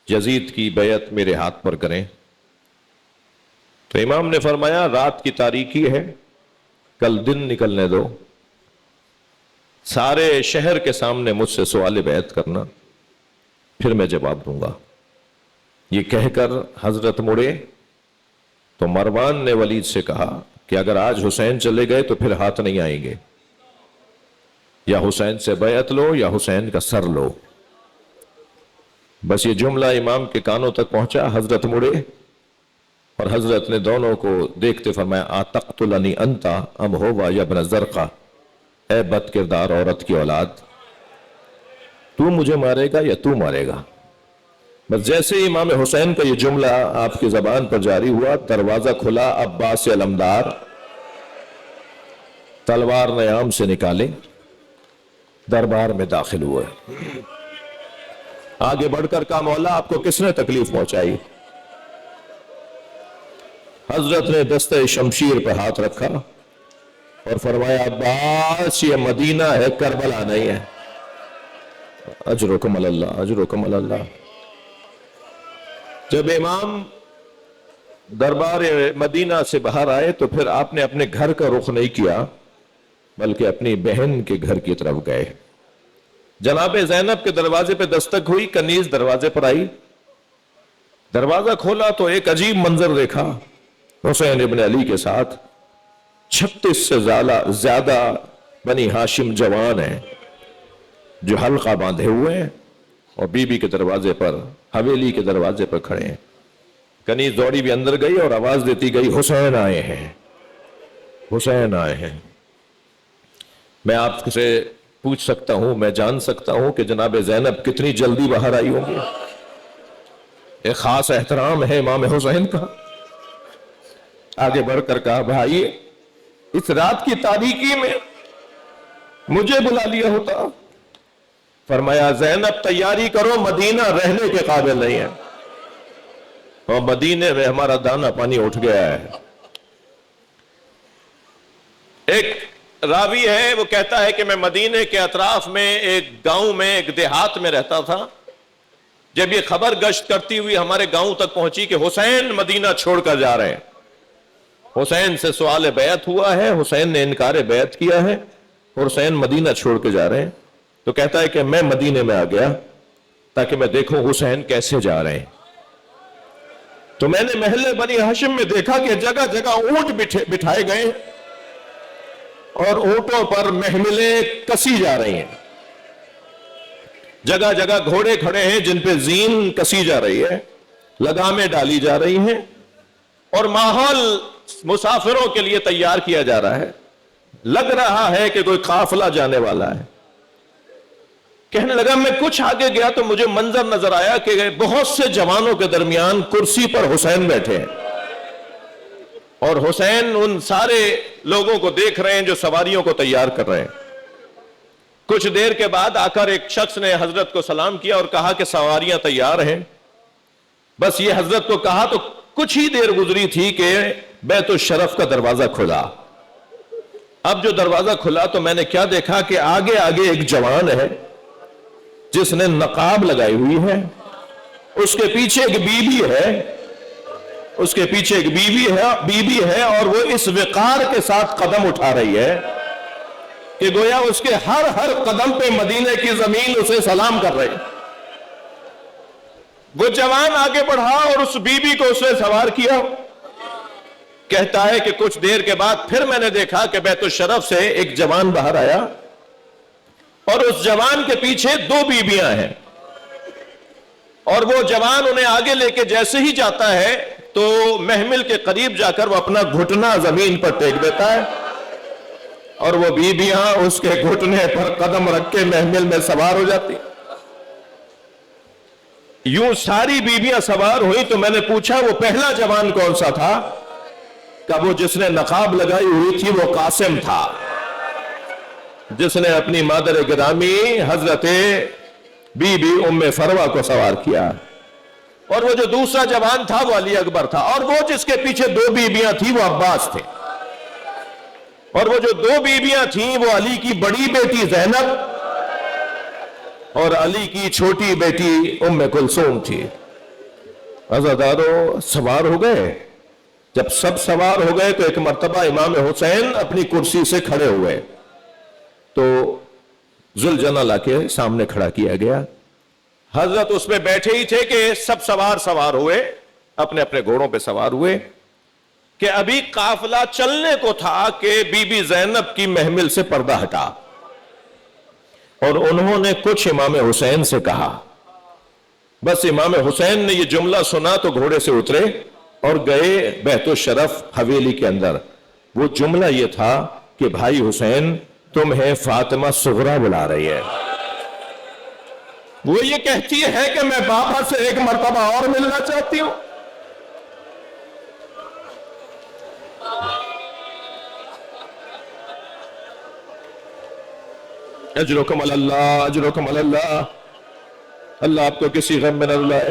یزید کی بیعت میرے ہاتھ پر کریں، تو امام نے فرمایا رات کی تاریکی ہے، کل دن نکلنے دو، سارے شہر کے سامنے مجھ سے سوال بیعت کرنا، پھر میں جواب دوں گا۔ یہ کہہ کر حضرت مڑے تو مروان نے ولید سے کہا کہ اگر آج حسین چلے گئے تو پھر ہاتھ نہیں آئیں گے، یا حسین سے بیعت لو یا حسین کا سر لو۔ بس یہ جملہ امام کے کانوں تک پہنچا، حضرت مڑے اور حضرت نے دونوں کو دیکھتے فرمایا آتقتلنی انتا ام ہوا یا ابن زرقہ، اے بد کردار عورت کی اولاد، تو مجھے مارے گا یا تو مارے گا؟ بس جیسے امام حسین کا یہ جملہ آپ کی زبان پر جاری ہوا، دروازہ کھلا، عباس علمدار تلوار نیام سے نکالے دربار میں داخل ہوئے۔ آگے بڑھ کر کہا مولا آپ کو کس نے تکلیف پہنچائی؟ حضرت نے دستہ شمشیر پہ ہاتھ رکھا اور فرمایا عباس یہ مدینہ ہے، کربلا نہیں ہے۔ اجرکم اللہ، اجرکم اللہ۔ جب امام دربار مدینہ سے باہر آئے تو پھر آپ نے اپنے گھر کا رخ نہیں کیا بلکہ اپنی بہن کے گھر کی طرف گئے۔ جناب زینب کے دروازے پہ دستک ہوئی، کنیز دروازے پر آئی، دروازہ کھولا تو ایک عجیب منظر دیکھا، حسین ابن علی کے ساتھ 36 سے زیادہ بنی ہاشم جوان ہیں جو حلقہ باندھے ہوئے ہیں اور بی بی کے دروازے پر، حویلی کے دروازے پر کھڑے ہیں۔ کنیز دوڑی بھی اندر گئی اور آواز دیتی گئی حسین آئے ہیں، حسین آئے ہیں۔ میں آپ سے پوچھ سکتا ہوں، میں جان سکتا ہوں کہ جناب زینب کتنی جلدی باہر آئی ہوں گی؟ ایک خاص احترام ہے امام حسین کا۔ آگے بڑھ کر کہا بھائی اس رات کی تاریکی میں مجھے بلا لیا ہوتا۔ فرمایا زینب تیاری کرو، مدینہ رہنے کے قابل نہیں ہے، اور مدینے میں ہمارا دانا پانی اٹھ گیا ہے۔ ایک راوی ہے وہ کہتا ہے کہ میں مدینے کے اطراف میں ایک گاؤں میں، ایک دیہات میں رہتا تھا، جب یہ خبر گشت کرتی ہوئی ہمارے گاؤں تک پہنچی کہ حسین مدینہ چھوڑ کر جا رہے ہیں، حسین سے سوال بیعت ہوا ہے، حسین نے انکار بیعت کیا ہے اور حسین مدینہ چھوڑ کے جا رہے ہیں، تو کہتا ہے کہ میں مدینے میں آ گیا تاکہ میں دیکھوں حسین کیسے جا رہے ہیں۔ تو میں نے محلے بنی ہاشم میں دیکھا کہ جگہ جگہ اونٹ بٹھائے گئے اور اونٹوں پر محملیں کسی جا رہی ہیں، جگہ جگہ گھوڑے کھڑے ہیں جن پہ زین کسی جا رہی ہے، لگامیں ڈالی جا رہی ہیں، اور ماحول مسافروں کے لیے تیار کیا جا رہا ہے، لگ رہا ہے کہ کوئی قافلہ جانے والا ہے۔ کہنے لگا میں کچھ آگے گیا تو مجھے منظر نظر آیا کہ بہت سے جوانوں کے درمیان کرسی پر حسین بیٹھے ہیں، اور حسین ان سارے لوگوں کو دیکھ رہے ہیں جو سواریوں کو تیار کر رہے ہیں۔ کچھ دیر کے بعد آ کر ایک شخص نے حضرت کو سلام کیا اور کہا کہ سواریاں تیار ہیں۔ بس یہ حضرت کو کہا تو کچھ ہی دیر گزری تھی کہ بیت الشرف کا دروازہ کھلا۔ اب جو دروازہ کھلا تو میں نے کیا دیکھا کہ آگے آگے ایک جوان ہے جس نے نقاب لگائی ہوئی ہے، اس کے پیچھے ایک بی بی ہے، اس کے پیچھے ایک بی بی ہے اور وہ اس وقار کے ساتھ قدم اٹھا رہی ہے کہ گویا اس کے ہر قدم پہ مدینے کی زمین اسے سلام کر رہے۔ وہ جوان آگے بڑھا اور اس بی بی کو اس نے سوار کیا. کہتا ہے کہ کچھ دیر کے بعد پھر میں نے دیکھا کہ بیت الشرف سے ایک جوان باہر آیا اور اس جوان کے پیچھے 2 بیویاں ہیں, اور وہ جوان انہیں آگے لے کے جیسے ہی جاتا ہے تو محمل کے قریب جا کر وہ اپنا گھٹنا زمین پر ٹیک دیتا ہے, اور وہ بیویاں اس کے گھٹنے پر قدم رکھ کے محمل میں سوار ہو جاتی. یوں ساری بیویاں سوار ہوئی تو میں نے پوچھا وہ پہلا جوان کون سا تھا؟ کہ وہ جس نے نقاب لگائی ہوئی تھی وہ قاسم تھا, جس نے اپنی مادر گرامی حضرت بی بی ام فروہ کو سوار کیا. اور وہ جو دوسرا جوان تھا وہ علی اکبر تھا, اور وہ جس کے پیچھے 2 بیویاں تھیں وہ عباس تھے, اور وہ جو 2 بیویاں تھیں وہ علی کی بڑی بیٹی زینب اور علی کی چھوٹی بیٹی ام کلثوم تھی. عزادارو سوار ہو گئے. جب سب سوار ہو گئے تو ایک مرتبہ امام حسین اپنی کرسی سے کھڑے ہوئے تو ذوالجنہ لا کے سامنے کھڑا کیا گیا. حضرت اس میں بیٹھے ہی تھے کہ سب سوار ہوئے, اپنے اپنے گھوڑوں پہ سوار ہوئے کہ ابھی قافلہ چلنے کو تھا کہ بی بی زینب کی محمل سے پردہ ہٹا, اور انہوں نے کچھ امام حسین سے کہا. بس امام حسین نے یہ جملہ سنا تو گھوڑے سے اترے اور گئے بیت الشرف حویلی کے اندر. وہ جملہ یہ تھا کہ بھائی حسین تمہیں فاطمہ صغرا بلا رہی ہے. وہ یہ کہتی ہے کہ میں بابا سے ایک مرتبہ اور ملنا چاہتی ہوں. اجرکم اللہ, اجرکم اللہ, اللہ آپ کو کسی غم میں نہ لائے.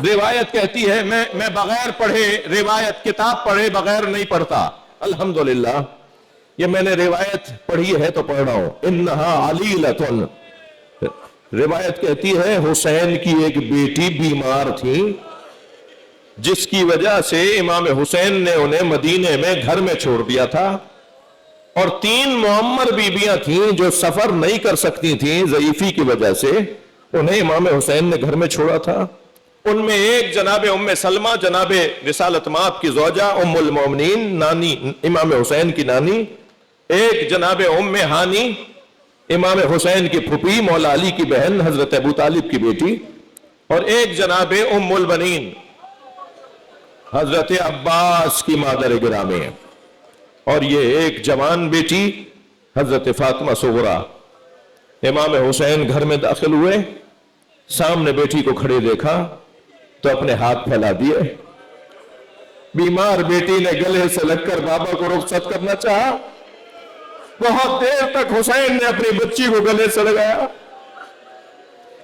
روایت کہتی ہے میں بغیر پڑھے روایت کتاب پڑھے بغیر نہیں پڑھتا. الحمدللہ یہ میں نے روایت پڑھی ہے تو پڑھ رہا ہوں. انہا علیلۃ, روایت کہتی ہے حسین کی ایک بیٹی بیمار تھی جس کی وجہ سے امام حسین نے انہیں مدینے میں گھر میں چھوڑ دیا تھا, اور 3 معمر بیویاں تھیں جو سفر نہیں کر سکتی تھیں ضعیفی کی وجہ سے, انہیں امام حسین نے گھر میں چھوڑا تھا. ان میں ایک جناب ام سلمہ جناب رسالت مآب کی زوجہ ام المومنین نانی امام حسین کی نانی, ایک جناب ام ہانی امام حسین کی پھوپھی مولا علی کی بہن حضرت ابو طالب کی بیٹی, اور ایک جناب ام البنین حضرت عباس کی مادر گرامی, اور یہ ایک جوان بیٹی حضرت فاطمہ صغرا. امام حسین گھر میں داخل ہوئے, سامنے بیٹی کو کھڑے دیکھا تو اپنے ہاتھ پھیلا دیے. بیمار بیٹی نے گلے سے لگ کر بابا کو رخصت کرنا چاہا. بہت دیر تک حسین نے اپنی بچی کو گلے سے لگایا.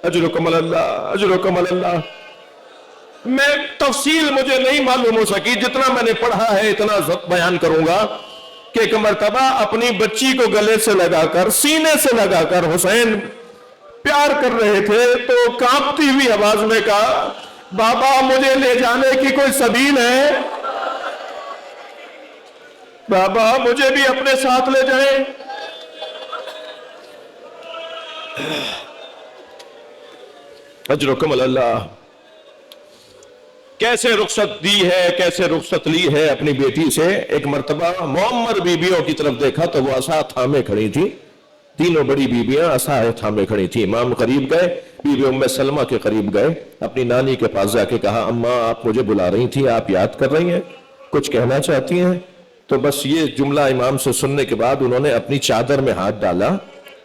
اجرکم اللہ, اجرکم اللہ. میں تفصیل مجھے نہیں معلوم ہو سکی, جتنا میں نے پڑھا ہے اتنا بیان کروں گا کہ ایک مرتبہ اپنی بچی کو گلے سے لگا کر سینے سے لگا کر حسین پیار کر رہے تھے تو کانپتی ہوئی آواز میں کہا بابا مجھے لے جانے کی کوئی سبیل ہے؟ بابا مجھے بھی اپنے ساتھ لے جائیں. اجرکم اللہ. کیسے رخصت دی ہے, کیسے رخصت لی ہے اپنی بیٹی سے. ایک مرتبہ معمر بیویوں کی طرف دیکھا تو وہ عصا تھامے کھڑی تھی. 3 بڑی بیویاں عصا تھامے کھڑی تھی. امام قریب گئے, بی بی ام سلمہ کے قریب گئے, اپنی نانی کے پاس جا کے کہا اماں آپ مجھے بلا رہی تھی, آپ یاد کر رہی ہیں, کچھ کہنا چاہتی ہیں؟ تو بس یہ جملہ امام سے سننے کے بعد انہوں نے اپنی چادر میں ہاتھ ڈالا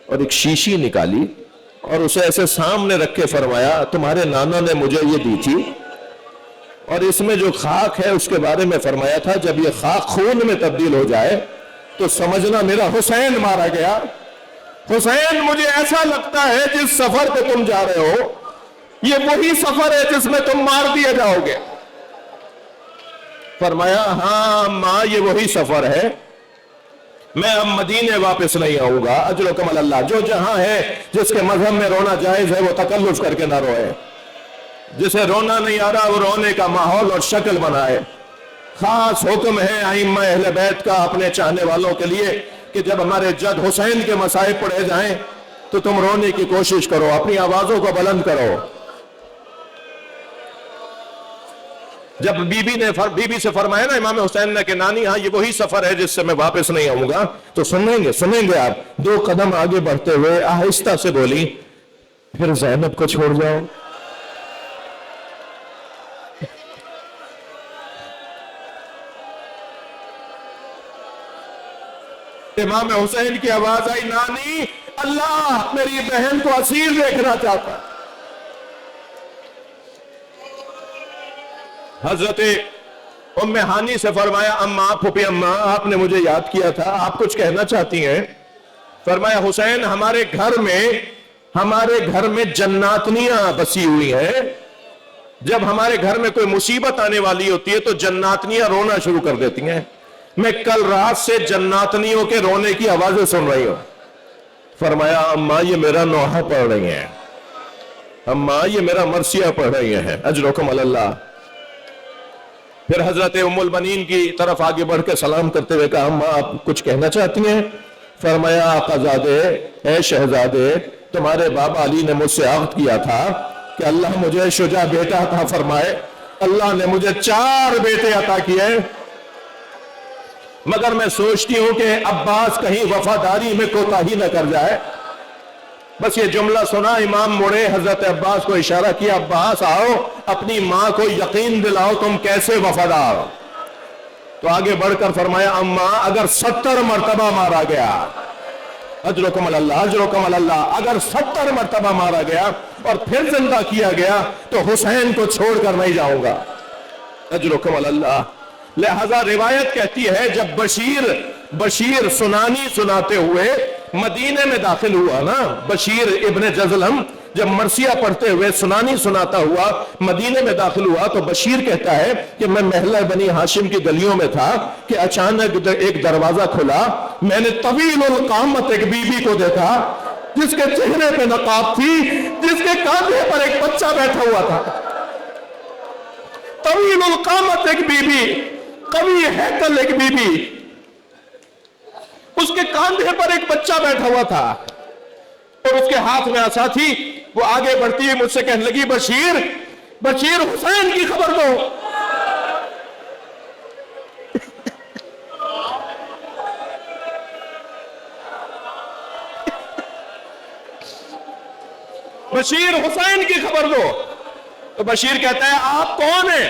اور ایک شیشی نکالی اور اسے ایسے سامنے رکھ کے فرمایا تمہارے نانا نے مجھے یہ دی تھی, اور اس میں جو خاک ہے اس کے بارے میں فرمایا تھا جب یہ خاک خون میں تبدیل ہو جائے تو سمجھنا میرا حسین مارا گیا. حسین مجھے ایسا لگتا ہے جس سفر پہ تم جا رہے ہو یہ وہی سفر ہے جس میں تم مار دیے جاؤ گے. فرمایا ہاں ماں یہ وہی سفر ہے, میں اب مدینے واپس نہیں آؤں گا. اجرکم اللہ. جو جہاں ہے جس کے مذہب میں رونا جائز ہے وہ تکلف کر کے نہ روئے, جسے رونا نہیں آ رہا وہ رونے کا ماحول اور شکل بنائے. خاص حکم ہے ائمہ اہل بیت کا اپنے چاہنے والوں کے لیے کہ جب ہمارے جد حسین کے مصائب پڑھے جائیں تو تم رونے کی کوشش کرو, اپنی آوازوں کو بلند کرو. جب بی بی سے فرمایا نا امام حسین نے کہ نانی ہاں یہ وہی سفر ہے جس سے میں واپس نہیں آؤں گا، تو سنیں گے آپ 2 قدم آگے بڑھتے ہوئے آہستہ سے بولی پھر زینب کو چھوڑ جاؤ۔ امام حسین کی آواز آئی نانی اللہ میری بہن کو اسیر دیکھنا چاہتا۔ حضرت ام ہانی سے فرمایا اماں پھوپھی اماں آپ نے مجھے یاد کیا تھا، آپ کچھ کہنا چاہتی ہیں؟ فرمایا حسین ہمارے گھر میں جناتنیاں بسی ہوئی ہیں، جب ہمارے گھر میں کوئی مصیبت آنے والی ہوتی ہے تو جناتنیاں رونا شروع کر دیتی ہیں، میں کل رات سے جناتنیوں کے رونے کی آوازیں سن رہی ہوں۔ فرمایا اماں یہ میرا نوحہ پڑھ رہی ہیں، اماں یہ میرا مرثیہ پڑھ رہی ہیں، اجرکم اللہ۔ پھر حضرت ام البنین کی طرف آگے بڑھ کے سلام کرتے ہوئے کہا اماں آپ کچھ کہنا چاہتی ہیں؟ فرمایا آقازادے اے شہزادے تمہارے بابا علی نے مجھ سے عہد کیا تھا کہ اللہ مجھے شجاع بیٹا عطا فرمائے، اللہ نے مجھے 4 بیٹے عطا کیے، مگر میں سوچتی ہوں کہ عباس کہیں وفاداری میں کوتاہی نہ کر جائے۔ بس یہ جملہ سنا امام مڑے حضرت عباس کو اشارہ کیا عباس آؤ اپنی ماں کو یقین دلاؤ تم کیسے وفادار۔ تو آگے بڑھ کر فرمایا اماں اگر 70 مرتبہ مارا گیا، اجرکم اللہ اجرکم اللہ، اگر 70 مرتبہ مارا گیا اور پھر زندہ کیا گیا تو حسین کو چھوڑ کر نہیں جاؤں گا، اجرکم اللہ۔ لہذا روایت کہتی ہے جب بشیر سناتے ہوئے مدینے میں داخل ہوا نا، بشیر ابن جزلم جب مرثیہ پڑھتے ہوئے سناتا ہوا مدینے میں داخل ہوا تو بشیر کہتا ہے کہ میں محلہ بنی ہاشم کی گلیوں میں تھا کہ اچانک ایک دروازہ کھلا، میں نے طویل القامت ایک بی بی کو دیکھا جس کے چہرے پہ نقاب تھی، جس کے کاندھے پر ایک بچہ بیٹھا ہوا تھا، طویل القامت ایک بی بی، قوی ہیکل ایک بی بی، اس کے کاندھے پر ایک بچہ بیٹھا ہوا تھا اور اس کے ہاتھ میں عصا تھی۔ وہ آگے بڑھتی ہوئی مجھ سے کہنے لگی بشیر حسین کی خبر دو۔ بشیر حسین کی خبر دو۔ تو بشیر کہتا ہے آپ کون ہیں؟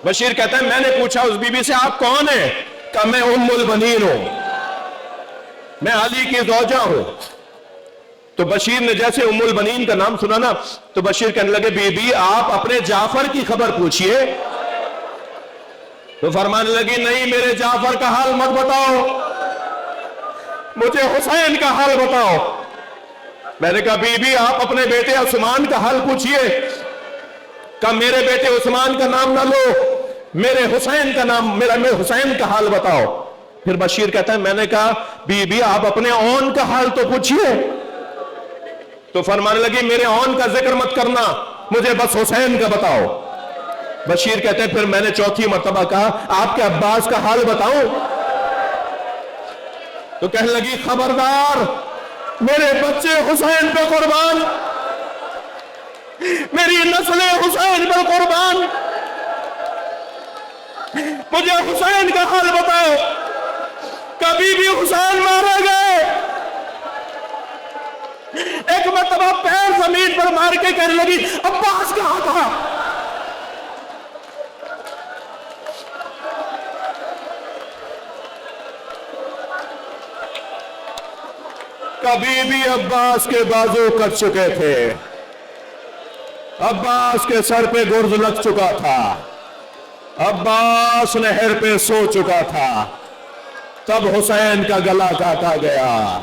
بشیر کہتا ہے میں نے پوچھا اس بی بی سے آپ کون ہیں؟ کہ میں ام البنین ہوں، میں علی کی زوجہ ہوں۔ تو بشیر نے جیسے ام البنین کا نام سنا نا تو بشیر کہنے لگے بی بی آپ اپنے جعفر کی خبر پوچھئے۔ تو فرمانے لگی نہیں میرے جعفر کا حال مت بتاؤ، مجھے حسین کا حال بتاؤ۔ میں نے کہا بی بی آپ اپنے بیٹے عثمان کا حال پوچھئے۔ کہ میرے بیٹے عثمان کا نام نہ لو، میرے حسین کا نام، میرے حسین کا حال بتاؤ۔ پھر بشیر کہتا ہے میں نے کہا بی بی آپ اپنے اون کا حال تو پوچھئے۔ تو فرمانے لگی میرے اون کا ذکر مت کرنا، مجھے بس حسین کا بتاؤ۔ بشیر کہتے ہیں پھر میں نے 4تھی مرتبہ کہا آپ کے عباس کا حال بتاؤں؟ تو کہنے لگی خبردار، میرے بچے حسین پہ قربان، میری نسل حسین پر قربان، مجھے حسین کا حال بتاؤ۔ کبھی بھی حسین مارے گئے؟ ایک مرتبہ پیر زمین پر مار کے کہنے لگی عباس کہاں تھا؟ کبھی بھی عباس کے بازو کٹ چکے تھے، عباس کے سر پہ گرز لگ چکا تھا، عباس نہر پہ سو چکا تھا، تب حسین کا گلا کاٹا گیا،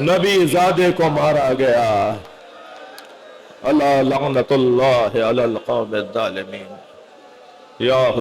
نبی زادے کو مارا گیا۔ اللہ لعنت اللہ علی القوم الظالمین۔ یا